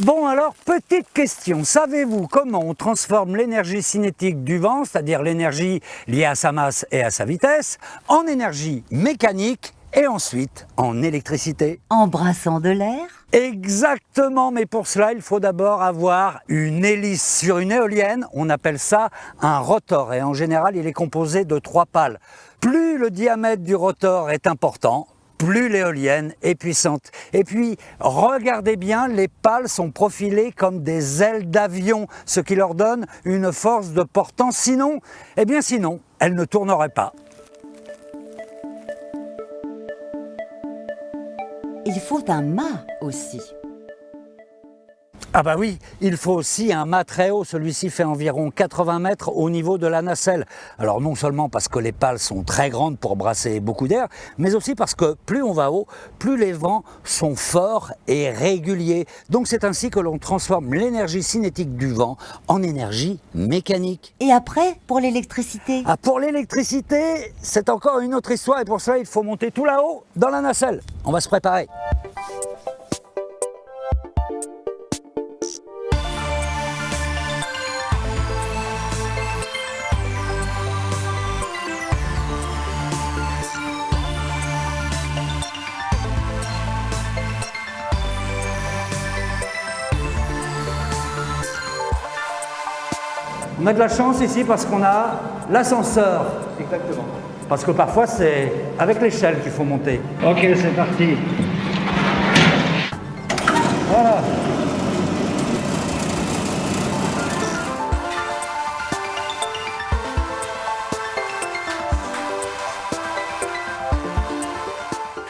Bon alors, petite question, savez-vous comment on transforme l'énergie cinétique du vent, c'est-à-dire l'énergie liée à sa masse et à sa vitesse, en énergie mécanique et ensuite en électricité? En brassant de l'air? Exactement, mais pour cela, il faut d'abord avoir une hélice. Sur une éolienne, on appelle ça un rotor et en général, il est composé de 3 pales. Plus le diamètre du rotor est important, plus l'éolienne est puissante. Et puis, regardez bien, les pales sont profilées comme des ailes d'avion, ce qui leur donne une force de portance. Sinon, elles ne tourneraient pas. Il faut un mât aussi. Ah bah oui, il faut aussi un mât très haut, celui-ci fait environ 80 mètres au niveau de la nacelle. Alors non seulement parce que les pales sont très grandes pour brasser beaucoup d'air, mais aussi parce que plus on va haut, plus les vents sont forts et réguliers. Donc c'est ainsi que l'on transforme l'énergie cinétique du vent en énergie mécanique. Et après, pour l'électricité? Ah, pour l'électricité, c'est encore une autre histoire et pour cela il faut monter tout là-haut dans la nacelle. On va se préparer. On a de la chance ici parce qu'on a l'ascenseur. Exactement. Parce que parfois c'est avec l'échelle qu'il faut monter. Ok, c'est parti. Voilà.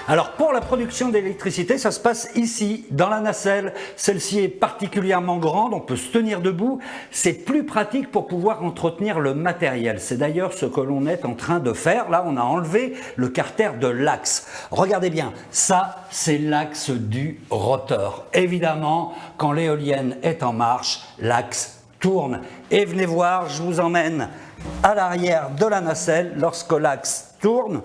Alors pour la production d'électricité, ça se passe ici, dans la nacelle. Celle-ci est particulièrement grande, on peut se tenir debout. C'est plus pratique pour pouvoir entretenir le matériel. C'est d'ailleurs ce que l'on est en train de faire. Là, on a enlevé le carter de l'axe. Regardez bien, ça, c'est l'axe du rotor. Évidemment, quand l'éolienne est en marche, l'axe tourne. Et venez voir, je vous emmène à l'arrière de la nacelle. Lorsque l'axe tourne,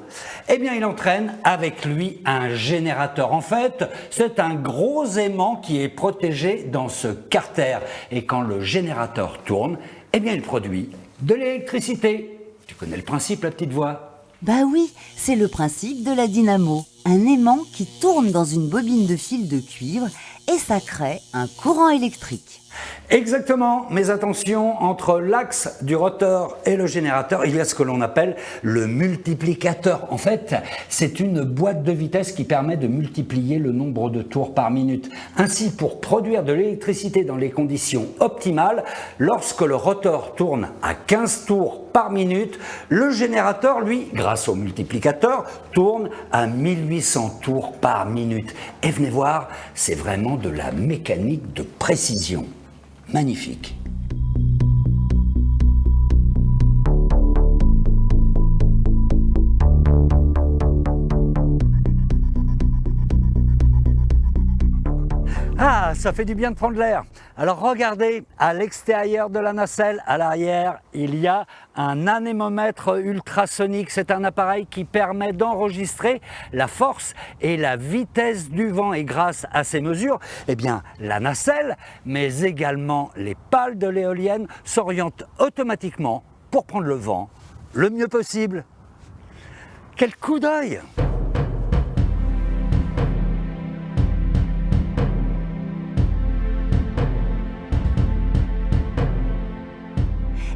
eh bien il entraîne avec lui un générateur. En fait, c'est un gros aimant qui est protégé dans ce carter. Et quand le générateur tourne, eh bien il produit de l'électricité. Tu connais le principe, la petite voix? Bah oui, c'est le principe de la dynamo. Un aimant qui tourne dans une bobine de fil de cuivre et ça crée un courant électrique. Exactement, mais attention, entre l'axe du rotor et le générateur, il y a ce que l'on appelle le multiplicateur. En fait, c'est une boîte de vitesse qui permet de multiplier le nombre de tours par minute. Ainsi, pour produire de l'électricité dans les conditions optimales, lorsque le rotor tourne à 15 tours par minute, le générateur, lui, grâce au multiplicateur, tourne à 1800 tours par minute. Et venez voir, c'est vraiment de la mécanique de précision. Magnifique. Ah, ça fait du bien de prendre l'air. Alors regardez, à l'extérieur de la nacelle, à l'arrière, il y a un anémomètre ultrasonique. C'est un appareil qui permet d'enregistrer la force et la vitesse du vent. Et grâce à ces mesures, eh bien, la nacelle, mais également les pales de l'éolienne s'orientent automatiquement pour prendre le vent le mieux possible. Quel coup d'œil!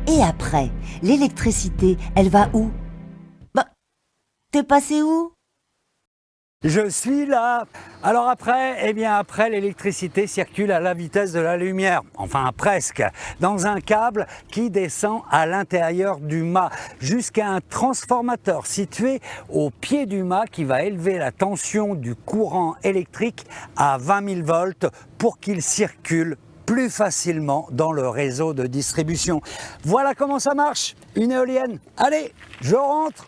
Et après, l'électricité, elle va où? Bah, t'es passé où? Je suis là. Alors après, après l'électricité circule à la vitesse de la lumière, enfin presque, dans un câble qui descend à l'intérieur du mât jusqu'à un transformateur situé au pied du mât qui va élever la tension du courant électrique à 20 000 volts pour qu'il circule plus facilement dans le réseau de distribution. Voilà comment ça marche, une éolienne. Allez, je rentre.